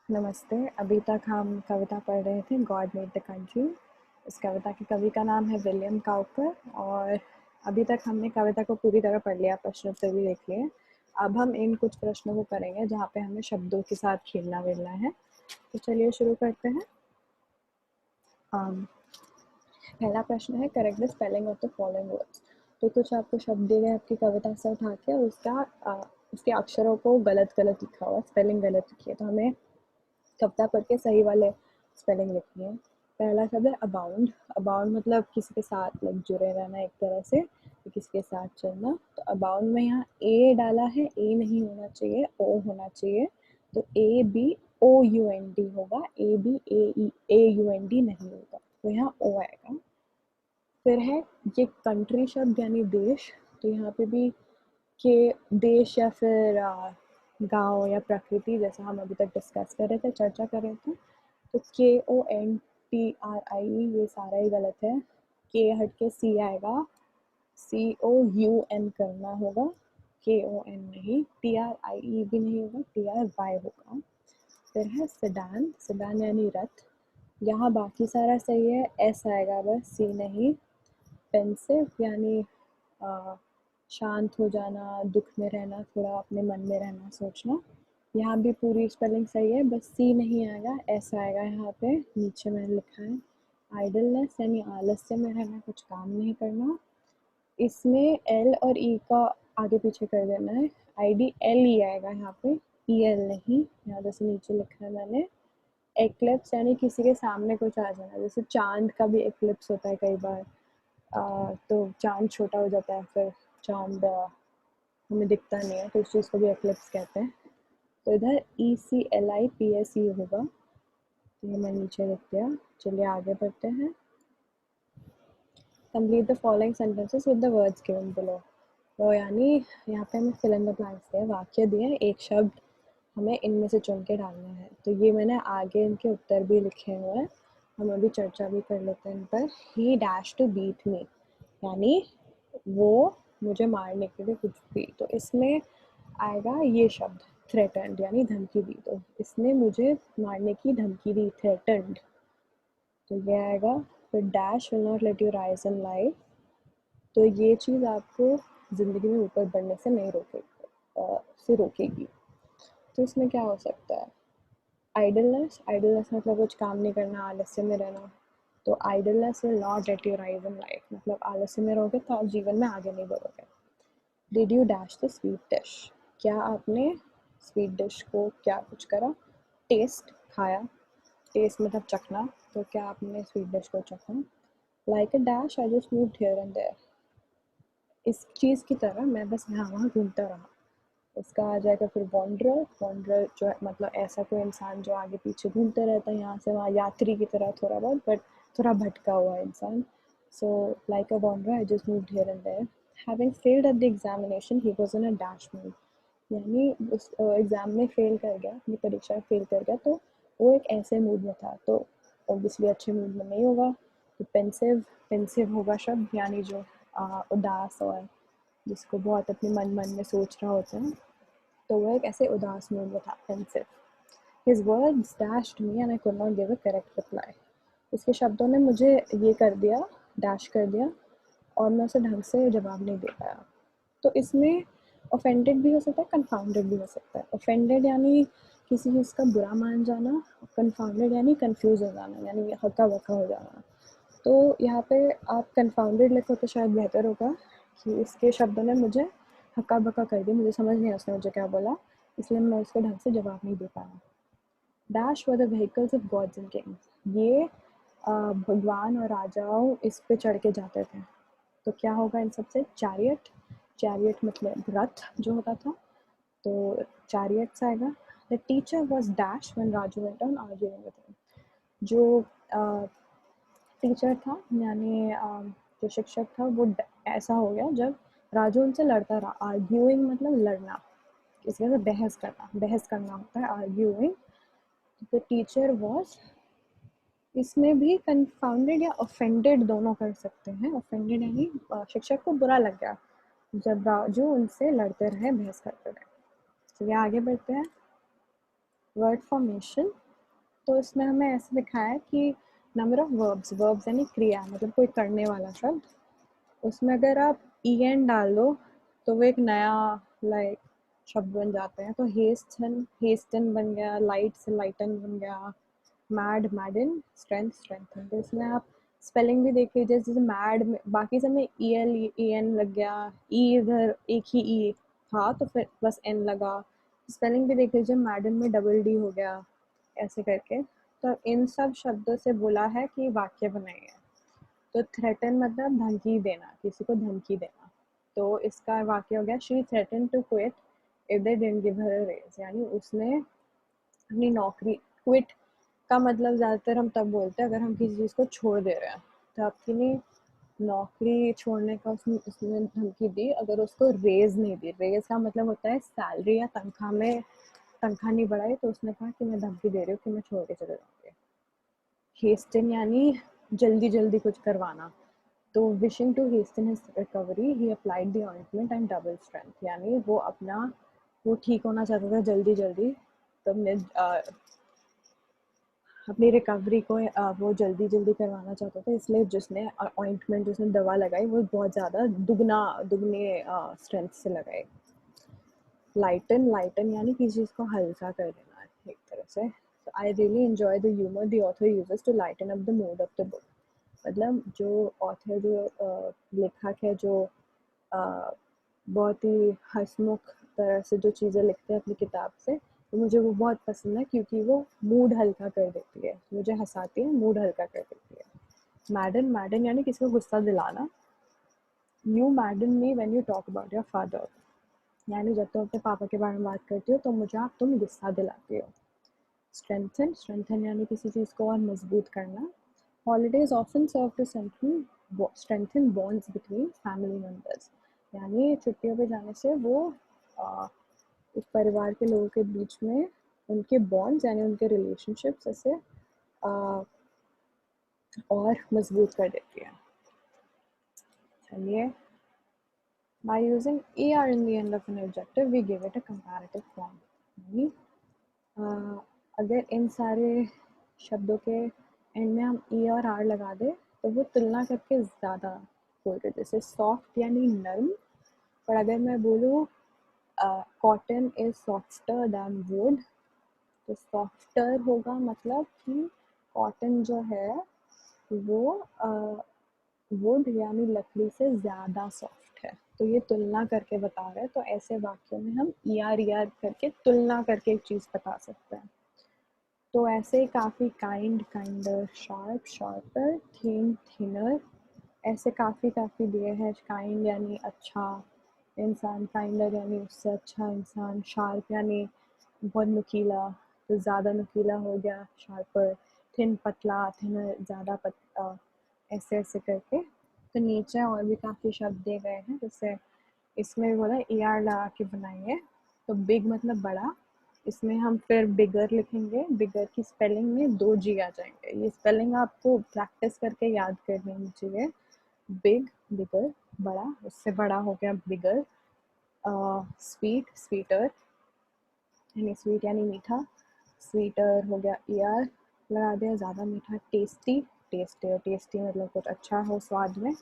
नमस्ते। अभी तक हम कविता पढ़ रहे थे गॉड मेड द कंट्री। इस कविता के कवि का नाम है विलियम काउपर और अभी तक हमने कविता को पूरी तरह पढ़ लिया, प्रश्न उत्तर भी देख लिए। अब हम इन कुछ प्रश्नों को करेंगे जहाँ पे हमें शब्दों के साथ खेलना मिलना है। तो चलिए शुरू करते हैं। पहला प्रश्न है, correct the spelling of the following words. तो कुछ आपको शब्द दिए गए आपकी कविता से उठा के और उसके अक्षरों को गलत गलत लिखा हुआ, स्पेलिंग गलत लिखी है, तो हमें कविता पढ़ के सही वाले स्पेलिंग लिखनी है। पहला शब्द है अबाउंड। अबाउंड मतलब किसी के साथ लाइक जुड़े रहना एक तरह से, किसी के साथ चलना। तो अबाउंड में यहाँ ए डाला है, ए नहीं होना चाहिए, ओ होना चाहिए। तो A B O U N D होगा, A B A U N D नहीं होगा, तो यहाँ ओ आएगा। फिर है ये कंट्री शब्द यानी देश। तो यहाँ पे भी के देश या फिर गांव या प्रकृति, जैसा हम अभी तक डिस्कस कर रहे थे, चर्चा कर रहे थे। तो KONTRI ये सारा ही गलत है। के हट के सी आएगा, COUN करना होगा, KON नहीं। TRIE भी नहीं होगा, TRY होगा। फिर है सिडान। सिडान यानी रथ। यहाँ बाकी सारा सही है, S आएगा बस, C नहीं। पेंसिव यानी शांत हो जाना, दुख में रहना, थोड़ा अपने मन में रहना, सोचना। यहाँ भी पूरी स्पेलिंग सही है, बस सी नहीं आएगा, ऐसा आएगा यहाँ पे, नीचे मैंने लिखा है। आइडलनेस यानी आलस्य में रहना, कुछ काम नहीं करना। इसमें एल और ई का आगे पीछे कर देना है, IDLE आएगा यहाँ पे, EL नहीं। यहाँ जैसे नीचे लिखा है मैंने। एक्लिप्स यानी किसी के सामने कुछ आ जाना, जैसे चांद का भी एक्लिप्स होता है कई बार। तो चांद छोटा हो जाता है, फिर चांद हमें दिखता नहीं है, तो उस चीज़ को भी एक्लिप्स कहते हैं। तो इधर ECLIPSE होगा, तो ये मैं नीचे लिख दिया। चलिए आगे बढ़ते हैं। Complete the following sentences with the words given below. तो यानी यहाँ पे हमें फिल इन द ब्लैंक्स दिए, वाक्य दिए, एक शब्द हमें इनमें से चुन के डालना है। तो ये मैंने आगे इनके उत्तर भी लिखे हुए हैं, हम अभी चर्चा भी कर लेते हैं इन पर। He dash to beat me यानी वो मुझे मारने के लिए कुछ भी, तो इसमें आएगा ये शब्द थ्रेटन्ड यानी धमकी दी। तो इसने मुझे मारने की धमकी दी, थ्रेटन्ड, तो ये आएगा। फिर dash will not let you rise in life. तो ये चीज़ आपको ज़िंदगी में ऊपर बढ़ने से नहीं रोकेगी। तो इसमें क्या हो सकता है? आइडलनेस। आइडलनेस मतलब कुछ काम नहीं करना, आलस्य में रहना। तो idleness will not let you rise in life, मतलब आलस्य में रहोगे तो आप जीवन में आगे नहीं बढ़ोगे। Did you dash the sweet dish. क्या आपने स्वीट डिश को क्या कुछ करा? टेस्ट खाया, टेस्ट मतलब चखना, तो क्या आपने स्वीट डिश को चखा? Like a dash I just moved here and there. इस चीज़ की तरह मैं बस यहाँ वहाँ घूमता रहा। इसका आ जाएगा फिर वॉन्डरर। वॉन्डरर जो है मतलब ऐसा कोई इंसान जो आगे पीछे घूमते रहता है, यहाँ से वहाँ, यात्री की तरह थोड़ा बहुत, बट थोड़ा भटका हुआ इंसान। So like a wanderer I just moved here and there. Having failed at the examination he was in a dash mood. यानी उस एग्ज़ाम में फेल कर गया, अपनी परीक्षा में फेल कर गया, तो वो एक ऐसे मूड में था, तो ऑब्वियसली अच्छे मूड में नहीं होगा। तो पेंसिव, पेंसिव होगा शब्द, यानी जो उदास और जिसको बहुत अपने मन मन में सोच रहा होता है, तो वो एक ऐसे उदास मूड में था, pensive. His words dashed me and I could not give a correct reply. उसके शब्दों ने मुझे ये कर दिया, डैश कर दिया, और मैं उसे ढंग से जवाब नहीं दे पाया। तो इसमें ऑफेंडेड भी हो सकता है, कंफाउंडेड भी हो सकता है। ऑफेंडेड यानी किसी चीज़ का बुरा मान जाना, कंफाउंडेड यानी कंफ्यूज हो जाना, यानी हक्का बक्का हो जाना। तो यहाँ पे आप कंफाउंडेड लिखो तो शायद बेहतर होगा कि इसके शब्दों ने मुझे हक्का बक्का कर दिया, मुझे समझ नहीं आया उसने मुझे क्या बोला, इसलिए मैं उसको ढंग से जवाब नहीं दे पाया। Dash were the vehicles of gods and Kings. ये भगवान और राजाओं इस पे चढ़ के जाते थे, तो क्या होगा इन सबसे? चैरियट। चैरियट मतलब रथ जो होता था, तो चैरियट्स आएगा। The teacher was dash when Raju went on arguing with him. जो टीचर था यानी जो शिक्षक था, वो ऐसा हो गया जब राजू उनसे लड़ता रहा। आर्ग्यूइंग मतलब लड़ना, इस वजह से बहस करना होता है आर्ग्यूइंग। द टीचर वॉज, इसमें भी कंफाउंडेड या ऑफेंडेड दोनों कर सकते हैं। ऑफेंडेड यानी शिक्षक को बुरा लग गया जब राजू उनसे लड़ते रहे, बहस करते रहे। तो ये आगे बढ़ते हैं। वर्ड फॉर्मेशन, तो इसमें हमें ऐसे दिखाया है कि नंबर ऑफ वर्ब्स, वर्ब्स यानी क्रिया, मतलब कोई करने वाला शब्द, उसमें अगर आप ई एन डाल दो तो वो एक नया लाइक शब्द बन जाते हैं। तो हेस्टन, हेस्टन बन गया, लाइट से लाइटन बन गया, मैड, मैडन, स्ट्रेंथ, स्ट्रेंथन। तो इसमें आप स्पेलिंग भी देख लीजिए, जैसे मैड में बाकी सब में ई एल ई एन लग गया, ई इधर एक ही ई था तो फिर बस एन लगा। स्पेलिंग भी देख लीजिए, मैडन में डबल डी हो गया, ऐसे करके। तो इन सब शब्दों से बोला है कि वाक्य बनाइए। तो थ्रेटन मतलब धमकी देना, किसी को धमकी देना। तो इसका वाक्य हो गया, she threaten to quit if they didn't give her a raise, यानी उसने अपनी नौकरी, क्विट का मतलब ज़्यादातर हम तब बोलते हैं अगर हम किसी चीज़ को छोड़ दे रहे हैं। तो आपकी नहीं नौकरी छोड़ने का उसने उसने धमकी दी अगर उसको रेज नहीं दी। रेज का मतलब होता है सैलरी या तनख्वाह में, तनख्वाह नहीं बढ़ाई तो उसने कहा कि मैं धमकी दे रही हूँ कि मैं छोड़ के चले जाऊँगी। हेस्टन यानी जल्दी जल्दी कुछ करवाना। तो wishing to hasten his recovery he applied the ointment and double strength, यानी वो अपना वो ठीक होना चाहता था जल्दी जल्दी, तो अपनी रिकवरी को वो जल्दी जल्दी करवाना चाहता था, इसलिए जिसने ऑइंटमेंट, जिसने दवा लगाई वो बहुत ज़्यादा दुगने स्ट्रेंथ से लगाई। लाइटन, लाइटन यानी किसी चीज़ को हल्का कर देना एक तरह से। तो I really enjoy the humour the author uses to lighten up the mood of the book. मतलब जो ऑथर, जो लेखक है, जो बहुत ही हंसमुख तरह से जो चीज़ें लिखते हैं अपनी किताब से, तो मुझे वो बहुत पसंद है क्योंकि वो मूड हल्का कर देती है, मुझे हंसाती है, मूड हल्का कर देती है। मैडन, मैडन यानी किसी को गुस्सा दिलाना। You मैडन me when you talk about your father, यानी जब तुम अपने पापा के बारे में बात करती हो तो मुझे तुम गुस्सा दिलाती हो। स्ट्रेंथन, स्ट्रेंथन यानी किसी चीज़ को और मजबूत करना। Holidays often serve to strengthen bonds between family members, यानी छुट्टियों पे जाने से वो उस परिवार के लोगों के बीच में उनके बॉन्ड्स यानी उनके रिलेशनशिप्स ऐसे और मजबूत कर देती है। चलिए, by using er in the end of an adjective we give it a comparative form, यानी अगर इन सारे शब्दों के एंड में हम ई और आर लगा दें तो वो तुलना करके ज़्यादा बोल रहे, जैसे सॉफ्ट यानी नरम। पर अगर मैं बोलूँ cotton is softer than wood, तो सॉफ्टर होगा मतलब कि कॉटन जो है वो वुड यानी लकड़ी से ज़्यादा सॉफ्ट है। तो ये तुलना करके बता रहे हैं, तो ऐसे वाक्यों में हम ई आर करके तुलना करके एक चीज़ बता सकते हैं। तो ऐसे ही काफ़ी kind, kinder, sharp, sharper, thin, thinner, ऐसे काफ़ी दिए हैं। काइंड यानी अच्छा इंसान, काइंडर यानी उससे अच्छा इंसान, शार्प यानी बहुत नुकीला, तो ज़्यादा नुकीला हो गया शार्पर। थिन पतला, थिनर ज़्यादा पतला, ऐसे ऐसे करके। तो नीचे और भी काफ़ी शब्द दिए गए हैं, जैसे इसमें भी बोला ई आर लगा के बनाइए। तो बिग मतलब बड़ा, इसमें हम फिर बिगर लिखेंगे, बिगर की स्पेलिंग में 2 जी आ जाएंगे। ये स्पेलिंग आपको प्रैक्टिस करके याद करनी चाहिए। बिग, बिगर, बड़ा, उससे बड़ा हो गया बिगर। स्वीट, स्वीटर, यानी स्वीट यानी मीठा, स्वीटर हो गया ई आर लगा दिया, ज़्यादा मीठा। टेस्टी, टेस्टियर, टेस्टी मतलब कुछ अच्छा हो स्वाद में,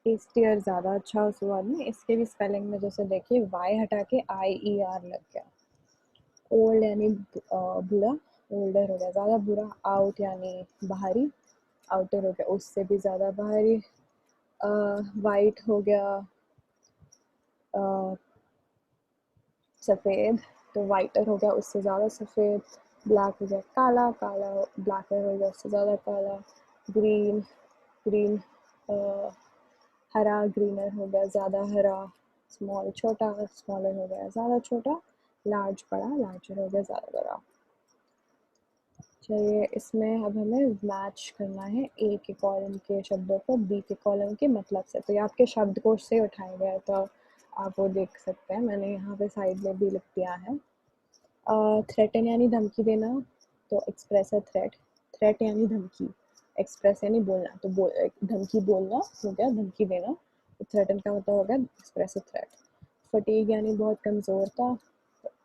टेस्टियर ज़्यादा अच्छा हो स्वाद में। इसके भी स्पेलिंग में जैसे देखिए वाई हटा के आई ई आर लग गया। ओल्ड यानी बुरा, ओल्डर हो गया ज़्यादा बुरा। आउट यानी बाहरी, आउटर हो गया उससे भी ज़्यादा बाहरी। वाइट हो गया सफ़ेद, तो वाइटर हो गया उससे ज़्यादा सफ़ेद। ब्लैक हो गया काला, काला ब्लैकर हो गया उससे ज़्यादा काला। ग्रीन, ग्रीन हरा, ग्रीनर हो गया ज़्यादा हरा। स्मॉल छोटा, स्मॉलर हो गया ज़्यादा छोटा। लार्ज बड़ा, लार्जर हो गया ज़्यादा बड़ा। चलिए, इसमें अब हमें मैच करना है ए के कॉलम के शब्दों को बी के कॉलम के मतलब से। तो ये आपके शब्दकोश से उठाया गया है, तो आप वो देख सकते हैं, मैंने यहाँ पे साइड में भी लिख दिया है। थ्रेटन यानी धमकी देना, तो एक्सप्रेस अ थ्रेट। थ्रेट यानी धमकी, एक्सप्रेस यानी बोलना, तो धमकी बोलना हो गया धमकी देना। तो थ्रेटन का मतलब हो गया एक्सप्रेस अ थ्रेट। फटीग यानी बहुत कमज़ोरता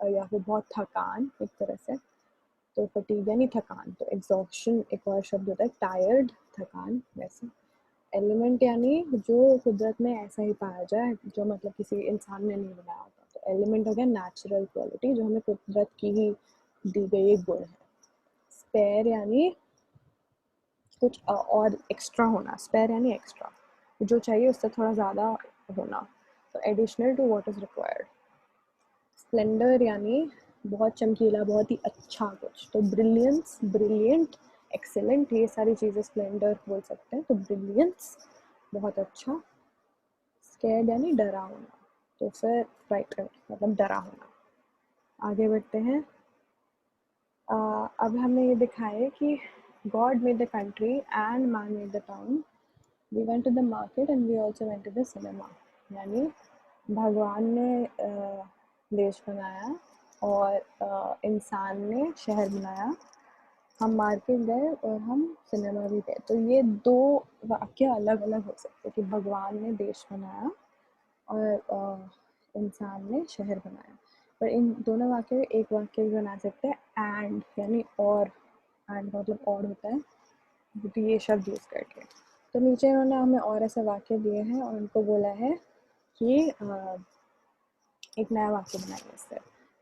या फिर बहुत थकान एक तरह से। तो फटीग यानी थकान, तो एग्जॉशन एक और शब्द होता है, टायर्ड, थकान वैसे। एलिमेंट यानी जो कुदरत में ऐसा ही पाया जाए, जो मतलब किसी इंसान ने नहीं बनाया होता। तो एलिमेंट हो गया नेचुरल क्वालिटी, जो हमें कुदरत की ही दी गई एक गुण है। स्पेयर यानी कुछ और एक्स्ट्रा होना, स्पेयर यानी एक्स्ट्रा, जो चाहिए उससे थोड़ा ज़्यादा होना, तो additional to what is required. Splendour यानी बहुत चमकीला, बहुत ही अच्छा कुछ, तो ब्रिलियंस, ब्रिलियंट, एक्सेलेंट, ये सारी चीज़ें स्प्लेंडर बोल सकते हैं। तो ब्रिलियंस बहुत अच्छा। स्कैर्ड यानी डरा होना, तो फिर फ्राइटेंड मतलब डरा होना। आगे बढ़ते हैं। अब हमें ये दिखाए कि God made the country and man made the town, we went to the market and we also went to the cinema. यानी भगवान ने देश बनाया और इंसान ने शहर बनाया, हम मार्केट गए और हम सिनेमा भी गए। तो ये दो वाक्य अलग अलग हो सकते हैं कि भगवान ने देश बनाया और इंसान ने शहर बनाया, पर इन दोनों वाक्य में एक वाक्य भी बना सकते हैं एंड यानी और, एंड मतलब और होता है तो ये शब्द यूज़ करके। तो नीचे इन्होंने हमें और ऐसे वाक्य दिए हैं और उनको बोला है कि एक नया वाक्य बनाइए इससे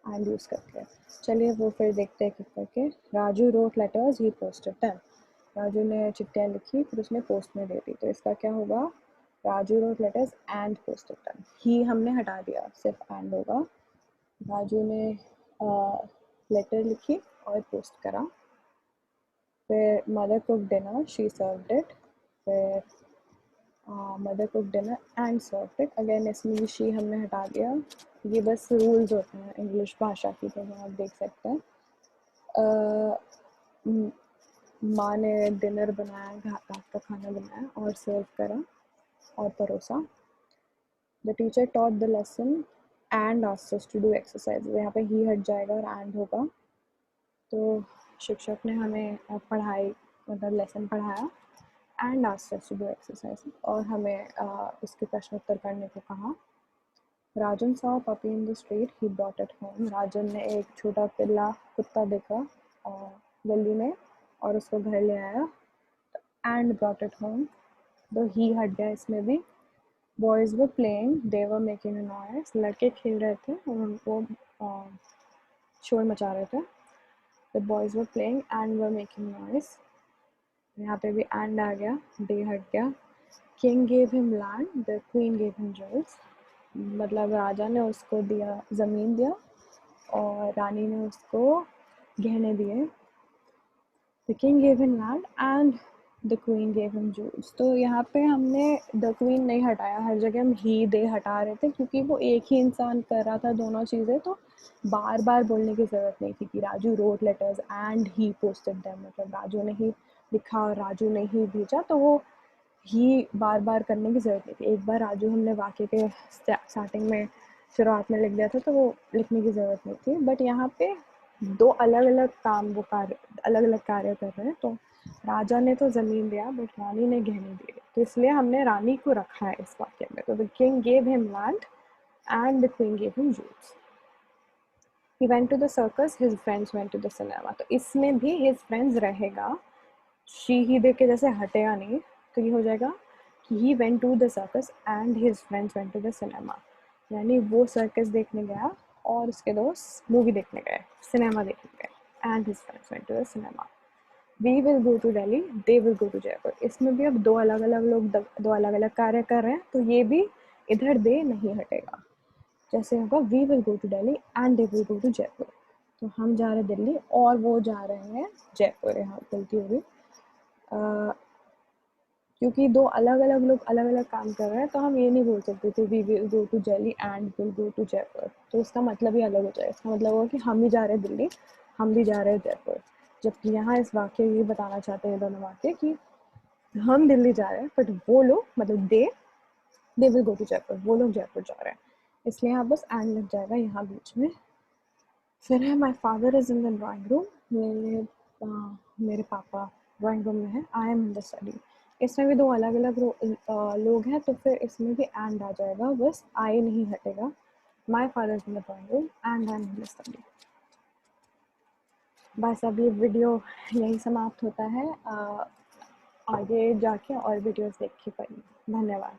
एंड यूज़ करके। चलिए वो फिर देखते हैं किस करके। Raju wrote letters, he posted them. Raju ने चिट्ठियाँ लिखी फिर उसने पोस्ट में दे दी, तो इसका क्या होगा, Raju wrote letters and posted them. ही हमने हटा दिया, सिर्फ एंड होगा। राजू ने लेटर लिखी और पोस्ट करा। फिर mother cook dinner, she served it. फिर mother cook dinner and served it, again इसमें शी हमने हटा दिया। ये बस रूल्स होते हैं इंग्लिश भाषा की, तो आप देख सकते हैं। माँ ने डिनर बनाया, रात का खाना बनाया और सर्व करा और परोसा। The teacher taught the lesson and asked us to do exercise, यहाँ पे ही हट जाएगा और एंड होगा। तो शिक्षक ने हमें पढ़ाई मतलब लेसन पढ़ाया and asked us to do exercise, और हमें इसके प्रश्न उत्तर करने को कहा। राजन saw a puppy in the street, he brought it home. राजन ने एक छोटा पिल्ला कुत्ता देखा गली में और उसको घर ले आया। एंड brought it home, तो ही हट गया इसमें भी। Boys were playing, they were making a noise. लड़के खेल रहे थे और उनको शोर मचा रहे थे। The boys were playing and were making noise. यहाँ पे भी and आ गया, they हट गया। King gave him land, the queen gave him jewels. मतलब राजा ने उसको दिया, ज़मीन दिया और रानी ने उसको गहने दिए। The king gave him land and the queen gave him jewels. तो यहाँ पे हमने the queen नहीं हटाया, हर जगह हम he they हटा रहे थे क्योंकि वो एक ही इंसान कर रहा था दोनों चीज़ें, तो बार बार बोलने की ज़रूरत नहीं थी कि Raju wrote letters and he posted them, मतलब राजू ने ही लिखा और राजू ने ही भेजा, तो वो ही बार बार करने की ज़रूरत नहीं थी। एक बार राजू हमने वाक्य के स्टार्टिंग में शुरुआत में लिख दिया था तो वो लिखने की ज़रूरत नहीं थी। बट यहाँ पे दो अलग अलग काम, वो कार्य अलग अलग कार्य कर रहे हैं। तो राजा ने तो ज़मीन दिया बट रानी ने गहने दिए, तो इसलिए हमने रानी को रखा है इस वाक्य में। तो the king gave him land and the queen gave him jewels. He went to the circus, his friends went to the cinema, तो इसमें भी हिज फ्रेंड्स रहेगा, शी ही देख के जैसे हटेगा नहीं, तो ये हो जाएगा कि he went to the circus and his friends went to the cinema, यानी वो सर्कस देखने गया और उसके दोस्त मूवी देखने गए, सिनेमा देखने गए। And his friends went to the cinema. We will go to Delhi, they will go to Jaipur. इसमें भी अब दो अलग अलग लोग दो अलग अलग कार्य कर रहे हैं, तो ये भी इधर दे नहीं हटेगा। जैसे होगा we will go to Delhi and they will go to Jaipur, तो हम जा रहे हैं दिल्ली और वो जा रहे हैं जयपुर। यहाँ गलती होगी क्योंकि दो अलग अलग लोग अलग अलग काम कर रहे हैं, तो हम ये नहीं बोल सकते थे we will go to Delhi and will go to Jaipur, तो इसका मतलब ही अलग हो जाएगा। इसका मतलब होगा कि हम भी जा रहे हैं दिल्ली, हम भी जा रहे हैं जयपुर। जबकि यहाँ इस वाक्य ये बताना चाहते हैं दोनों वाक्य कि हम दिल्ली जा रहे हैं बट वो लोग मतलब they will go to Jaipur, वो लोग जयपुर जा रहे हैं, इसलिए यहाँ बस एंड लग जाएगा यहाँ बीच में। फिर है my father is in the drawing room, मेरे पापा ड्राइंग रूम में है। I am in the study, इसमें भी दो अलग अलग लोग हैं, तो फिर इसमें भी एंड आ जाएगा, बस आई नहीं हटेगा। My father is in the drawing room and I am in the study. बस अब ये वीडियो यहीं समाप्त होता है। आगे जाके और वीडियोस देख के पढ़िए। धन्यवाद।